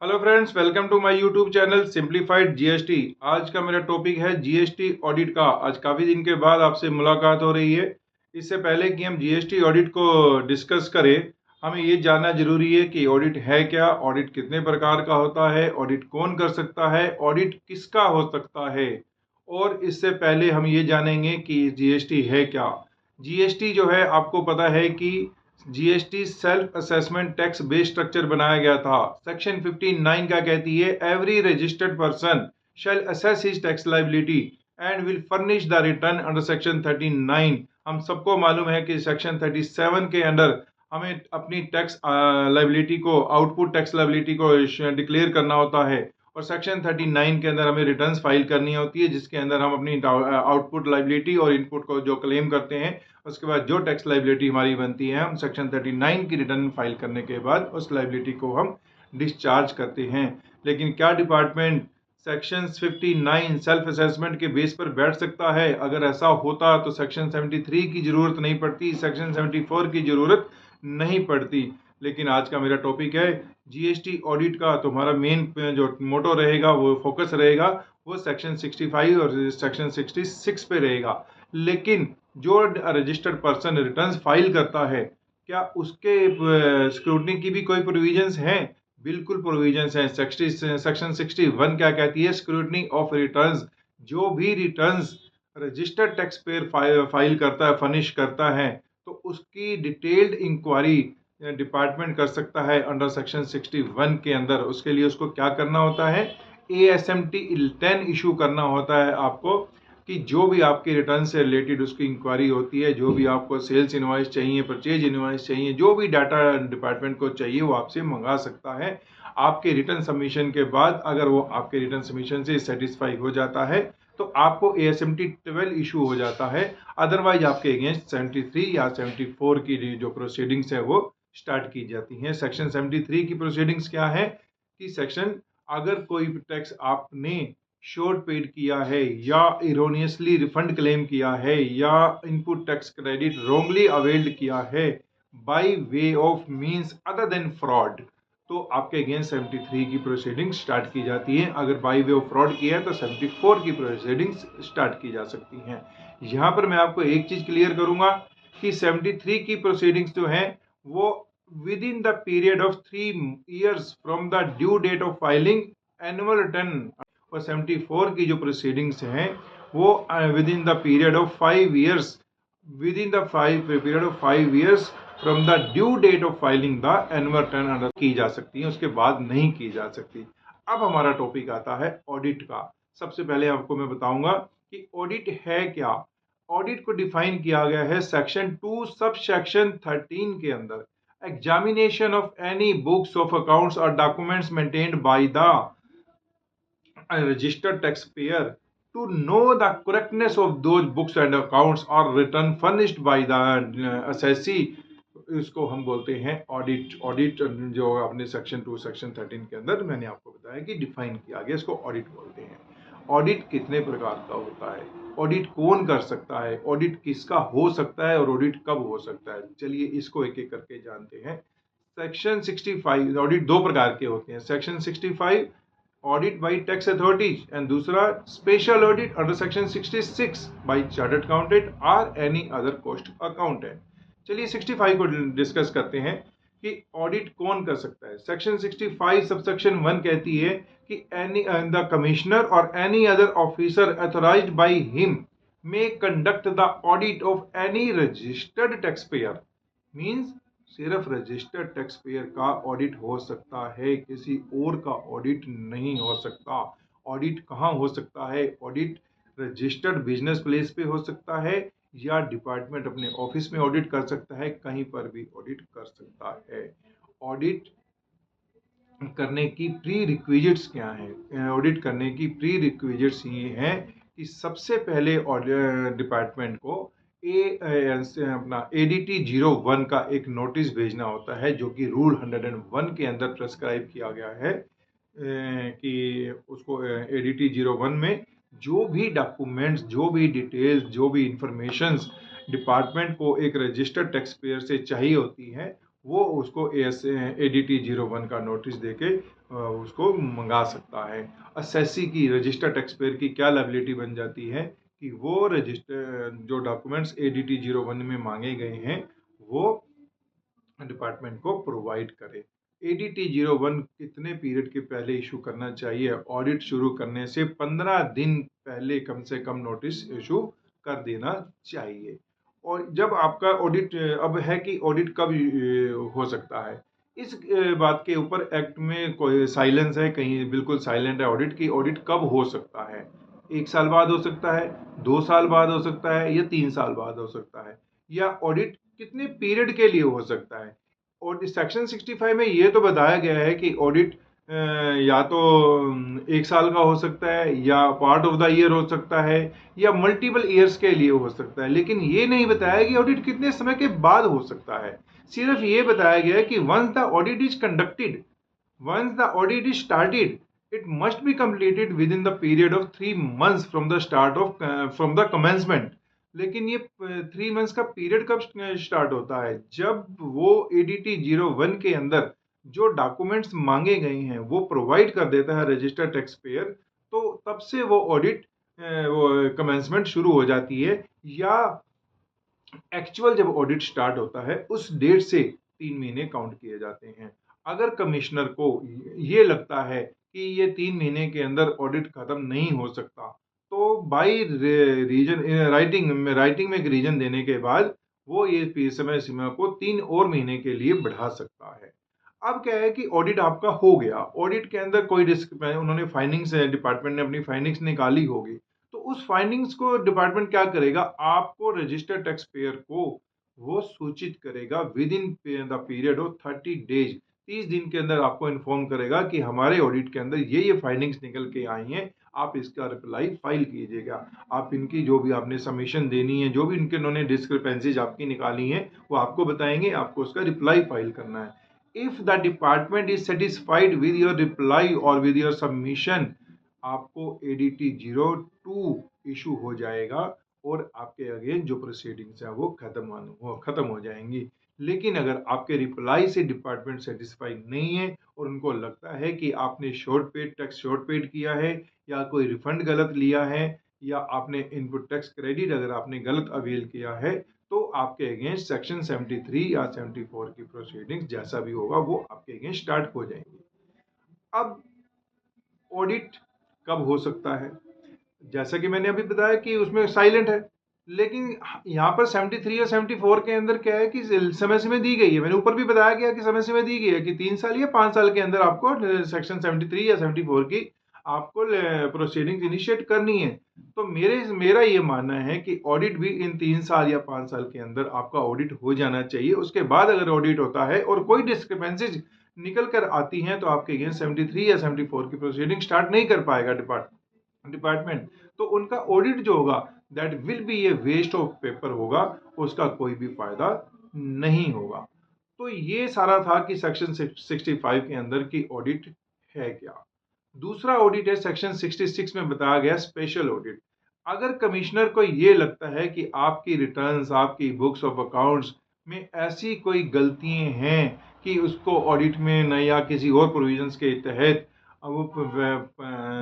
Hello friends, welcome to my YouTube channel simplified GST. आज का मेरा टॉपिक है जीएसटी ऑडिट का। आज काफ़ी दिन के बाद आपसे मुलाकात हो रही है। इससे पहले कि हम जीएसटी ऑडिट को डिस्कस करें, हमें ये जानना जरूरी है कि ऑडिट है क्या, ऑडिट कितने प्रकार का होता है, ऑडिट कौन कर सकता है, ऑडिट किसका हो सकता है। और इससे पहले हम ये जानेंगे कि जीएसटी है क्या। जीएसटी जो है, आपको पता है कि GST self assessment tax base structure बनाया गया था। सेक्शन 59 क्या कहती है? Every registered person shall assess his tax liability and will furnish the return under section 39। हम सबको मालूम है कि सेक्शन 37 के अंडर हमें अपनी टैक्स लायबिलिटी को, आउटपुट टैक्स लायबिलिटी को डिक्लेयर करना होता है। और सेक्शन 39 के अंदर हमें रिटर्न्स फाइल करनी होती है, जिसके अंदर हम अपनी आउटपुट लायबिलिटी और इनपुट को जो क्लेम करते हैं, उसके बाद जो टैक्स लाइबिलिटी हमारी बनती है, हम सेक्शन 39 की रिटर्न फाइल करने के बाद उस लाइबिलिटी को हम डिस्चार्ज करते हैं। लेकिन क्या डिपार्टमेंट सेक्शन 59 सेल्फ असेसमेंट के बेस पर बैठ सकता है? अगर ऐसा होता तो सेक्शन 73 की जरूरत नहीं पड़ती, सेक्शन 74 की जरूरत नहीं पड़ती। लेकिन आज का मेरा टॉपिक है जीएसटी ऑडिट का, तो हमारा मेन जो मोटो रहेगा, वो फोकस रहेगा, वो सेक्शन 65 और सेक्शन 66 पे रहेगा। लेकिन जो रजिस्टर्ड पर्सन रिटर्न्स फाइल करता है, क्या उसके स्क्रूटनी की भी कोई प्रोविजंस हैं? बिल्कुल प्रोविजंस हैं। सेक्शन 61 क्या कहती है? Scrutiny of returns. जो भी returns registered tax payer file करता है, फर्निश करता है, तो उसकी डिटेल्ड इंक्वायरी डिपार्टमेंट कर सकता है अंडर सेक्शन 61 के अंदर। उसके लिए उसको क्या करना होता है? ASMT 10 इशू करना होता है आपको, कि जो भी आपके रिटर्न से रिलेटेड उसकी इंक्वायरी होती है, जो भी आपको सेल्स इनवॉइस चाहिए, परचेज इनवॉइस चाहिए, जो भी डाटा डिपार्टमेंट को चाहिए, वो आपसे मंगा सकता है। आपके रिटर्न सबमिशन के बाद अगर वो आपके रिटर्न सबमिशन से सेटिस्फाई हो जाता है, तो आपको ASMT 12 इशू हो जाता है। अदरवाइज आपके अगेंस्ट 73 या 74 की जो प्रोसीडिंग्स है, वो स्टार्ट की जाती हैं। सेक्शन 73 की प्रोसीडिंग्स क्या है कि सेक्शन, अगर कोई टैक्स आपने शॉर्ट पेड किया है, या इरोनियसली रिफंड क्लेम किया है, या input tax credit wrongly availed किया है by way of means other than fraud, तो आपके अगेंस्ट 73 की प्रोसीडिंग स्टार्ट की जाती है। अगर बाय वे ऑफ फ्रॉड किया है तो 74 की प्रोसीडिंग्स स्टार्ट की जा सकती हैं। यहाँ पर मैं आपको एक चीज क्लियर करूंगा कि 73 की प्रोसीडिंग्स जो है, वो within the period of 3 years from the due date of filing annual return. और 74 की जो प्रोसीडिंग्स हैं, वो within the period of 5 years, within the period of 5 years from the due date of filing the annual return की जा सकती है, उसके बाद नहीं की जा सकती। अब हमारा टॉपिक आता है ऑडिट का। सबसे पहले आपको मैं बताऊंगा कि ऑडिट है क्या। ऑडिट को डिफाइन किया गया है सेक्शन 2 सब सेक्शन 13 के अंदर। Examination of any books of accounts और documents maintained by the a registered taxpayer to know the correctness of those books and accounts or return furnished by the assessee, इसको हम बोलते हैं audit. Audit जो अपने section 2 section 13 के अंदर मैंने आपको बताया कि डिफाइन किया गया, इसको ऑडिट बोलते हैं। ऑडिट कितने प्रकार का होता है, ऑडिट कौन कर सकता है, ऑडिट किसका हो सकता है, और ऑडिट कब हो सकता है, चलिए इसको एक एक करके जानते हैं। सेक्शन 65 ऑडिट दो प्रकार के होते हैं। Section 65 audit by tax authorities, and दूसरा special audit under section 66 by chartered accountant और एनी अदर कॉस्ट अकाउंटेंट। चलिए 65 को डिस्कस करते हैं कि ऑडिट कौन कर सकता है। सेक्शन 65 सबसेक्शन 1 कहती है कि एनी द कमिश्नर और any other officer authorised by him may conduct the audit of any registered tax payer. Means सिर्फ रजिस्टर्ड टैक्स पेयर का ऑडिट हो सकता है, किसी और का ऑडिट नहीं हो सकता। ऑडिट कहाँ हो सकता है? ऑडिट रजिस्टर्ड बिजनेस प्लेस पे हो सकता है, या डिपार्टमेंट अपने ऑफिस में ऑडिट कर सकता है, कहीं पर भी ऑडिट कर सकता है। ऑडिट करने की प्री रिक्विजिट्स क्या है? ऑडिट करने की प्री रिक्विजिट्स ये हैं कि सबसे पहले डिपार्टमेंट को अपना ADT 01 का एक नोटिस भेजना होता है, जो कि रूल 101 के अंदर प्रेस्क्राइब किया गया है कि उसको ADT 01 में जो भी डॉक्यूमेंट्स, जो भी डिटेल्स, जो भी इंफॉर्मेशंस डिपार्टमेंट को एक रजिस्टर्ड टैक्स पेयर से चाहिए होती है, वो उसको ADT 01 का नोटिस देके उसको मंगा सकता है। असेसी की, रजिस्टर्ड टैक्स पेयर की क्या लायबिलिटी बन जाती है कि वो रजिस्टर जो डॉक्यूमेंट्स ADT 01 में मांगे गए हैं वो डिपार्टमेंट को प्रोवाइड करे। ADT 01 कितने पीरियड के पहले इशू करना चाहिए? ऑडिट शुरू करने से 15 दिन पहले कम से कम नोटिस इशू कर देना चाहिए। और जब आपका ऑडिट अब है कि ऑडिट कब हो सकता है, इस बात के ऊपर एक्ट में कोई साइलेंस है, कहीं बिल्कुल साइलेंट है ऑडिट की ऑडिट कब हो सकता है। 1 साल बाद हो सकता है, 2 साल बाद हो सकता है, या 3 साल बाद हो सकता है, या ऑडिट कितने पीरियड के लिए हो सकता है। और सेक्शन 65 में ये तो बताया गया है कि ऑडिट या तो 1 साल का हो सकता है, या पार्ट ऑफ द ईयर हो सकता है, या मल्टीपल ईयर्स के लिए हो सकता है, लेकिन ये नहीं बताया कि ऑडिट कितने समय के बाद हो सकता है। सिर्फ ये बताया गया है कि once the audit is conducted, once the audit is started, it must be completed within the period of 3 months from the start of from the commencement। लेकिन ये 3 मंथ्स का पीरियड कब स्टार्ट होता है? जब वो ADT 01 के अंदर जो डॉक्यूमेंट्स मांगे गए हैं वो प्रोवाइड कर देता है रजिस्टर्ड टैक्स पेयर, तो तब से वो ऑडिट वो कमेंसमेंट शुरू हो जाती है, या एक्चुअल जब ऑडिट स्टार्ट होता है उस डेट से 3 महीने काउंट किए जाते हैं। अगर कमिश्नर को ये लगता है कि ये 3 महीने के अंदर ऑडिट खत्म नहीं हो सकता, तो बाई रीजन राइटिंग में एक रीजन देने के बाद वो ये समय सीमा को 3 और महीने के लिए बढ़ा सकता है। अब क्या है कि ऑडिट आपका हो गया, ऑडिट के अंदर कोई रिस्क, उन्होंने फाइंडिंग्स, डिपार्टमेंट ने अपनी फाइंडिंग्स निकाली होगी, तो उस फाइंडिंग्स को डिपार्टमेंट क्या करेगा, आपको रजिस्टर्ड टैक्स पेयर को वो सूचित करेगा with in the period of 30 days. 30 दिन के अंदर आपको इन्फॉर्म करेगा कि हमारे ऑडिट के अंदर ये फाइंडिंग्स निकल के आई हैं, आप इसका रिप्लाई फाइल कीजिएगा। आप इनकी जो भी आपने सबमिशन देनी है, जो भी इनके उन्होंने डिस्क्रिपेंसीज आपकी निकाली हैं, वो आपको बताएंगे, आपको उसका रिप्लाई फाइल करना है। If the department is satisfied with your reply और विद योर सबमिशन, आपको ADT 02 इशू हो जाएगा और आपके अगेंस्ट जो प्रोसीडिंग्स हैं वो खत्म हो जाएंगी। लेकिन अगर आपके रिप्लाई से डिपार्टमेंट सेटिस्फाइड नहीं है और उनको लगता है कि आपने टैक्स शॉर्ट पेड किया है, या कोई रिफंड गलत लिया है, या आपने इनपुट टैक्स क्रेडिट अगर आपने गलत अवेल किया है, तो आपके अगेंस्ट सेक्शन 73 या 74 की प्रोसीडिंग्स जैसा भी होगा वो आपके अगेंस्ट स्टार्ट हो जाएंगी। अब ऑडिट कब हो सकता है? जैसा कि मैंने अभी बताया कि उसमें साइलेंट है, लेकिन यहाँ पर 73 या 74 के अंदर क्या है कि समय सीमा दी गई है। मैंने ऊपर भी बताया गया कि समय सीमा दी गई है कि 3 साल या 5 साल के अंदर आपको सेक्शन 73 या 74 की आपको प्रोसीडिंग इनिशिएट करनी है। तो मेरा ये मानना है कि ऑडिट भी इन 3 साल या 5 साल के अंदर आपका ऑडिट हो जाना चाहिए। उसके बाद अगर ऑडिट होता है और कोई डिस्क्रिपेंसीज निकल कर आती हैं, तो आपके अगेंस्ट 73 या 74 की प्रोसीडिंग स्टार्ट नहीं कर पाएगा डिपार्टमेंट। तो उनका ऑडिट जो होगा that will be a waste of paper होगा, उसका कोई भी फायदा नहीं होगा। तो ये सारा था कि सेक्शन 65 के अंदर की ऑडिट है क्या। दूसरा ऑडिट है सेक्शन 66 में बताया गया स्पेशल ऑडिट। अगर कमिश्नर को ये लगता है कि आपकी रिटर्न्स, आपकी बुक्स ऑफ अकाउंट्स में ऐसी कोई गलतियां हैं कि उसको ऑडिट में न या किसी और प्रोविजंस के तहत वो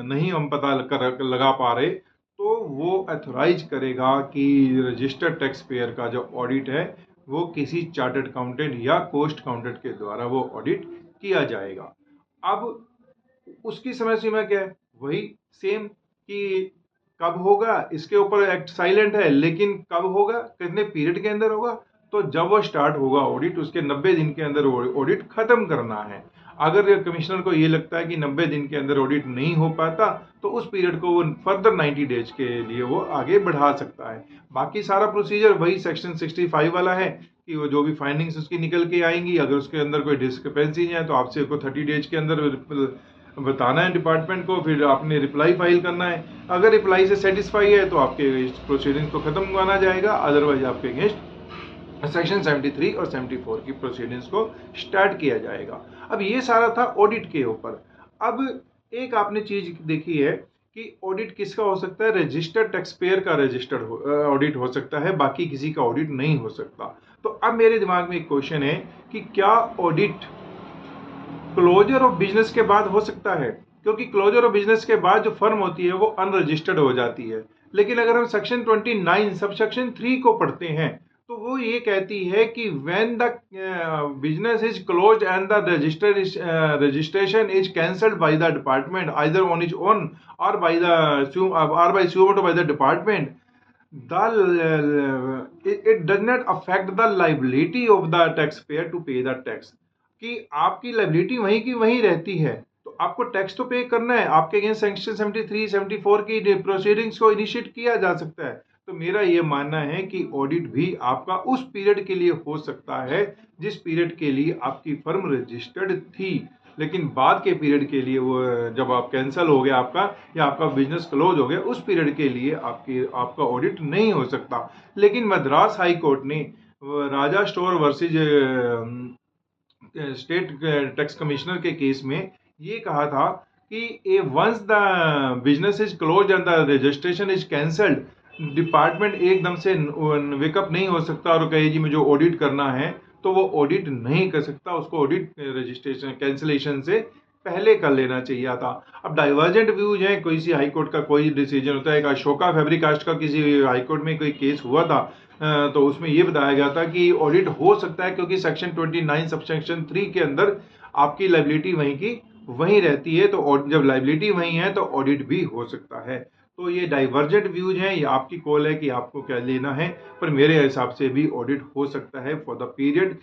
नहीं हम पता लगा पा रहे, तो वो अथोराइज करेगा कि रजिस्टर्ड टैक्स पेयर का जो ऑडिट है वो किसी चार्टर्ड अकाउंटेंट या कोस्ट अकाउंटेंट के द्वारा वो ऑडिट किया जाएगा। अब उसकी समय सीमा क्या है? वही सेम कि कब होगा, इसके ऊपर एक्ट साइलेंट है, लेकिन कब होगा, कितने पीरियड के अंदर होगा। तो जब वो स्टार्ट होगा ऑडिट, उसके 90 दिन के अंदर ऑडिट खत्म करना है। अगर कमिश्नर को ये लगता है कि 90 दिन के अंदर ऑडिट नहीं हो पाता, तो उस पीरियड को वो फर्दर 90 डेज के लिए वो आगे बढ़ा सकता है। बाकी सारा प्रोसीजर वही सेक्शन 65 वाला है कि वो जो भी फाइंडिंग्स उसकी निकल के आएंगी, अगर उसके अंदर कोई डिस्क्रिपेंसी है तो आपसे को 30 डेज के अंदर बताना है डिपार्टमेंट को, फिर आपने रिप्लाई फाइल करना है। अगर रिप्लाई से सेटिस्फाई है तो आपके प्रोसीडिंग्स को खत्म माना जाएगा, अदरवाइज आपके अगेंस्ट सेक्शन 73 और 74 की प्रोसीडिंग्स को स्टार्ट किया जाएगा। अब ये सारा था ऑडिट के ऊपर। अब एक आपने चीज देखी है कि ऑडिट किसका हो सकता है? रजिस्टर्ड टैक्स पेयर का रजिस्टर्ड ऑडिट हो सकता है, बाकी किसी का ऑडिट नहीं हो सकता। तो अब मेरे दिमाग में एक क्वेश्चन है कि क्या ऑडिट क्लोजर ऑफ बिजनेस के बाद हो सकता है, क्योंकि क्लोजर ऑफ बिजनेस के बाद जो फर्म होती है वो अनरजिस्टर्ड हो जाती है। लेकिन अगर हम सेक्शन 29 सब सेक्शन 3 को पढ़ते हैं तो वो ये कहती है कि when the business is closed and the registration is cancelled by the department either on is own और बाय सुमोटो by the department, it does not affect the liability of the taxpayer to pay the tax। कि आपकी liability वहीं की वहीं रहती है, तो आपको टैक्स तो पे करना है। आपके अगेंस्ट सेक्शन 73 74 की प्रोसीडिंग्स को इनिशिएट किया जा सकता है। तो मेरा ये मानना है कि ऑडिट भी आपका उस पीरियड के लिए हो सकता है जिस पीरियड के लिए आपकी फर्म रजिस्टर्ड थी, लेकिन बाद के पीरियड के लिए वो जब आप कैंसिल हो गया आपका या आपका बिजनेस क्लोज हो गया उस पीरियड के लिए आपका ऑडिट नहीं हो सकता। लेकिन मद्रास हाई कोर्ट ने Raja store versus state tax commissioner के केस में ये कहा था कि once the business is close and the registration is cancelled, department एकदम से वेकअप नहीं हो सकता और कहे जी मुझे ऑडिट करना है, तो वो ऑडिट नहीं कर सकता। उसको ऑडिट रजिस्ट्रेशन कैंसिलेशन से पहले कर लेना चाहिए था। अब डाइवर्जेंट व्यूज हैं, कोई सी हाई कोर्ट का कोई डिसीजन होता है। अशोका फैब्रिकास्ट का किसी हाई कोर्ट में कोई केस हुआ था, तो उसमें ये बताया गया था कि ऑडिट हो सकता है क्योंकि सेक्शन 29 सब सेक्शन 3 के अंदर आपकी लाइबिलिटी वहीं की वहीं रहती है, तो जब लाइबिलिटी वहीं है तो ऑडिट भी हो सकता है। तो ये डाइवर्जेंट व्यूज हैं, ये आपकी कॉल है कि आपको क्या लेना है, पर मेरे हिसाब से भी ऑडिट हो सकता है for the period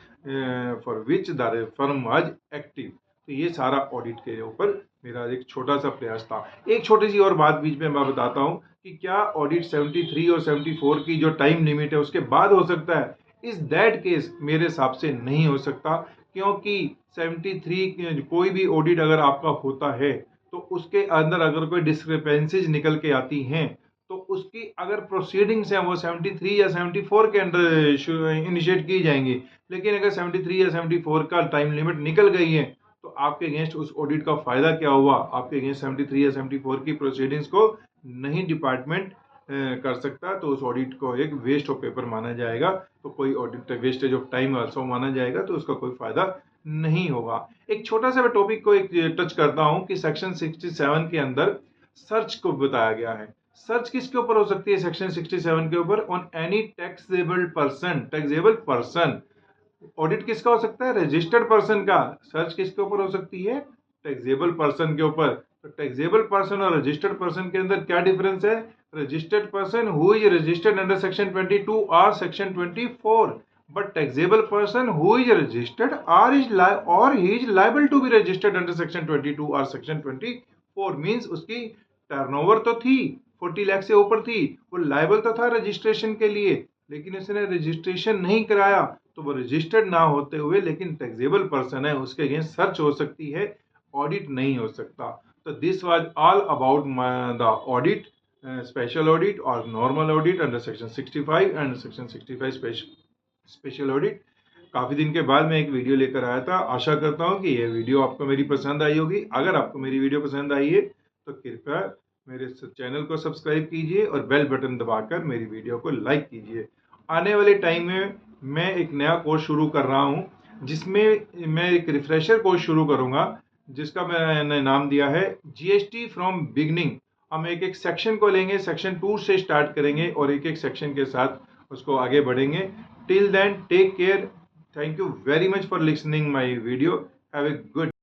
for which the firm was active. तो ये सारा ऑडिट के ऊपर मेरा एक छोटा सा प्रयास था। एक छोटी सी और बात बीच में मैं बताता हूँ कि क्या ऑडिट 73 और 74 की जो टाइम लिमिट है उसके बाद हो सकता है? इस दैट केस मेरे हिसाब से नहीं हो सकता, क्योंकि 73 कोई भी ऑडिट अगर आपका होता है तो उसके अंदर अगर कोई डिस्क्रिपेंसीज निकल के आती हैं तो उसकी अगर प्रोसीडिंग्स हैं वो 73 या 74 के अंडर इनिशिएट की जाएंगी। लेकिन अगर 73 या 74 का टाइम लिमिट निकल गई है तो आपके अगेंस्ट उस ऑडिट का फायदा क्या हुआ? आपके अगेंस्ट 73 या 74 की प्रोसीडिंग्स को नहीं डिपार्टमेंट कर सकता, तो उस ऑडिट को एक वेस्ट ऑफ पेपर माना जाएगा, तो कोई audit wastage of time also माना जाएगा, तो उसका कोई फायदा नहीं होगा। एक छोटा सा मैं टॉपिक को एक टच करता हूं कि सेक्शन 67 के अंदर सर्च को बताया गया है। सर्च किसके ऊपर हो सकती है? सेक्शन 67 के ऊपर on any taxable person. Audit किसका हो सकता है? रजिस्टर्ड पर्सन का। सर्च किसके ऊपर हो सकती है? टैक्सेबल पर्सन के ऊपर। तो टैक्सेबल पर्सन और रजिस्टर्ड पर्सन के अंदर क्या डिफरेंस है? Registered person who is registered under section 22 और section 24, but taxable person who is registered or he is liable to be registered under section 22 or section 24 means उसकी turnover तो थी 40 लाख से ऊपर थी, वो लाइबल तो था रजिस्ट्रेशन के लिए, लेकिन उसने रजिस्ट्रेशन नहीं कराया, तो वो रजिस्टर्ड ना होते हुए लेकिन टैक्सेबल पर्सन है, उसके अगेंस्ट सर्च हो सकती है, ऑडिट नहीं हो सकता। तो this was all about the audit, special audit और normal audit under section 65 and section 65 special audit. काफ़ी दिन के बाद मैं एक वीडियो लेकर आया था। आशा करता हूँ कि ये वीडियो आपको मेरी पसंद आई होगी। अगर आपको मेरी वीडियो पसंद आई है तो कृपया मेरे चैनल को सब्सक्राइब कीजिए और बेल बटन दबाकर मेरी वीडियो को लाइक कीजिए। आने वाले टाइम में मैं एक नया कोर्स शुरू कर रहा हूँ, जिसमें मैं एक रिफ्रेशर कोर्स शुरू करूँगा, जिसका मैंने नाम दिया है GST फ्रॉम बिगनिंग। हम एक एक सेक्शन को लेंगे, सेक्शन 2 से स्टार्ट करेंगे और एक एक सेक्शन के साथ उसको आगे बढ़ेंगे। Till then, take care. Thank you very much for listening my video. Have a good